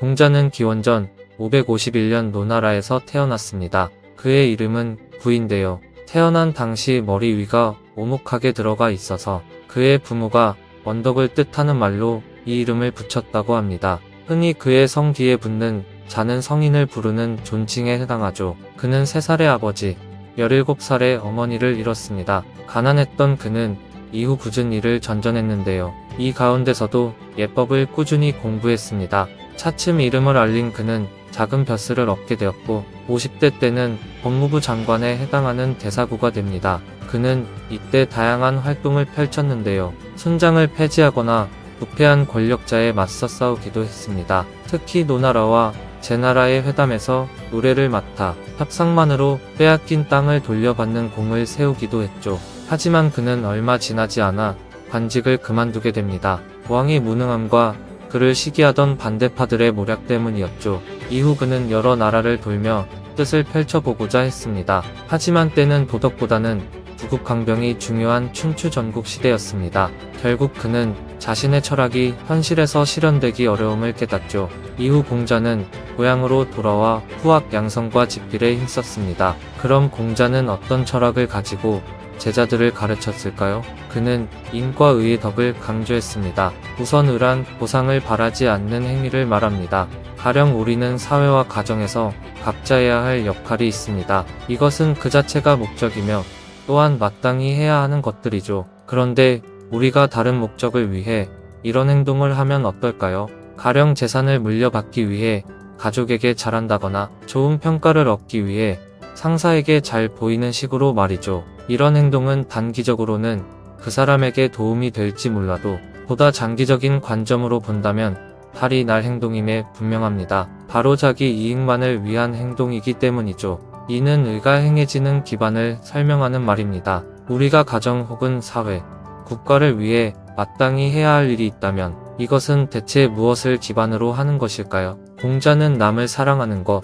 공자는 기원전 551년 노나라에서 태어났습니다. 그의 이름은 구인데요. 태어난 당시 머리 위가 오목하게 들어가 있어서 그의 부모가 언덕을 뜻하는 말로 이 이름을 붙였다고 합니다. 흔히 그의 성 뒤에 붙는 자는 성인을 부르는 존칭에 해당하죠. 그는 3살의 아버지, 17살의 어머니를 잃었습니다. 가난했던 그는 이후 굳은 일을 전전했는데요. 이 가운데서도 예법을 꾸준히 공부했습니다. 차츰 이름을 알린 그는 작은 벼슬을 얻게 되었고 50대 때는 법무부 장관에 해당하는 대사구가 됩니다. 그는 이때 다양한 활동을 펼쳤는데요. 순장을 폐지하거나 부패한 권력자에 맞서 싸우기도 했습니다. 특히 노나라와 제나라의 회담에서 노래를 맡아 협상만으로 빼앗긴 땅을 돌려받는 공을 세우기도 했죠. 하지만 그는 얼마 지나지 않아 관직을 그만두게 됩니다. 왕의 무능함과 그를 시기하던 반대파들의 모략 때문이었죠. 이후 그는 여러 나라를 돌며 뜻을 펼쳐보고자 했습니다. 하지만 때는 도덕보다는 부국강병이 중요한 춘추 전국 시대였습니다. 결국 그는 자신의 철학이 현실에서 실현되기 어려움을 깨닫죠. 이후 공자는 고향으로 돌아와 후학 양성과 집필에 힘썼습니다. 그럼 공자는 어떤 철학을 가지고 제자들을 가르쳤을까요? 그는 인과 의의 덕을 강조했습니다. 우선 의란 보상을 바라지 않는 행위를 말합니다. 가령 우리는 사회와 가정에서 각자 해야 할 역할이 있습니다. 이것은 그 자체가 목적이며 또한 마땅히 해야 하는 것들이죠. 그런데 우리가 다른 목적을 위해 이런 행동을 하면 어떨까요? 가령 재산을 물려받기 위해 가족에게 잘한다거나 좋은 평가를 얻기 위해 상사에게 잘 보이는 식으로 말이죠. 이런 행동은 단기적으로는 그 사람에게 도움이 될지 몰라도 보다 장기적인 관점으로 본다면 탈이 날 행동임에 분명합니다. 바로 자기 이익만을 위한 행동이기 때문이죠. 이는 의가 행해지는 기반을 설명하는 말입니다. 우리가 가정 혹은 사회, 국가를 위해 마땅히 해야 할 일이 있다면 이것은 대체 무엇을 기반으로 하는 것일까요? 공자는 남을 사랑하는 것,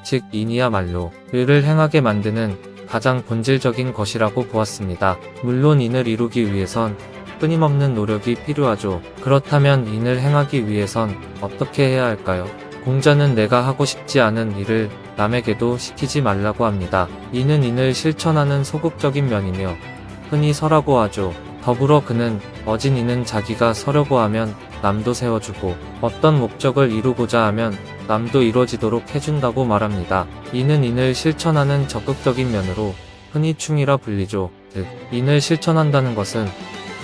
즉 인이야말로 의를 행하게 만드는 가장 본질적인 것이라고 보았습니다. 물론 인을 이루기 위해선 끊임없는 노력이 필요하죠. 그렇다면 인을 행하기 위해선 어떻게 해야 할까요? 공자는 내가 하고 싶지 않은 일을 남에게도 시키지 말라고 합니다. 이는 인을 실천하는 소극적인 면이며 흔히 서라고 하죠. 더불어 그는 어진 이는 자기가 서려고 하면 남도 세워주고 어떤 목적을 이루고자 하면 남도 이루어지도록 해준다고 말합니다. 이는 인을 실천하는 적극적인 면으로 흔히 충이라 불리죠. 즉, 인을 실천한다는 것은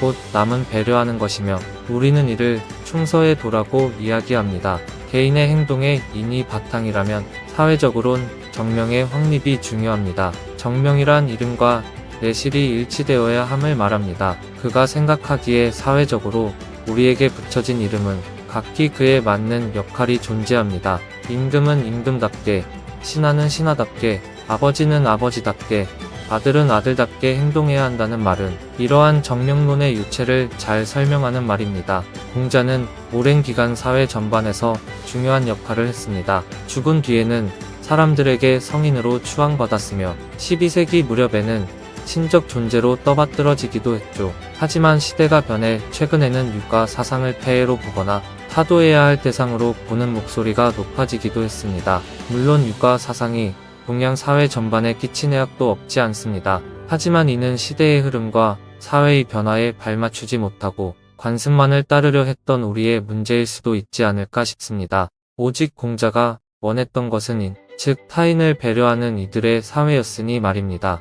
곧 남은 배려하는 것이며 우리는 이를 충서의 도라고 이야기합니다. 개인의 행동에 인이 바탕이라면 사회적으론 정명의 확립이 중요합니다. 정명이란 이름과 내실이 일치되어야 함을 말합니다. 그가 생각하기에 사회적으로 우리에게 붙여진 이름은 각기 그에 맞는 역할이 존재합니다. 임금은 임금답게, 신하는 신하답게, 아버지는 아버지답게, 아들은 아들답게 행동해야 한다는 말은 이러한 정명론의 유체를 잘 설명하는 말입니다. 공자는 오랜 기간 사회 전반에서 중요한 역할을 했습니다. 죽은 뒤에는 사람들에게 성인으로 추앙받았으며 12세기 무렵에는 신적 존재로 떠받들어지기도 했죠. 하지만 시대가 변해 최근에는 육가 사상을 폐해로 보거나 타도해야 할 대상으로 보는 목소리가 높아지기도 했습니다. 물론 육가 사상이 동양 사회 전반에 끼친 해악도 없지 않습니다. 하지만 이는 시대의 흐름과 사회의 변화에 발맞추지 못하고 관습만을 따르려 했던 우리의 문제일 수도 있지 않을까 싶습니다. 오직 공자가 원했던 것은 인, 즉 타인을 배려하는 이들의 사회였으니 말입니다.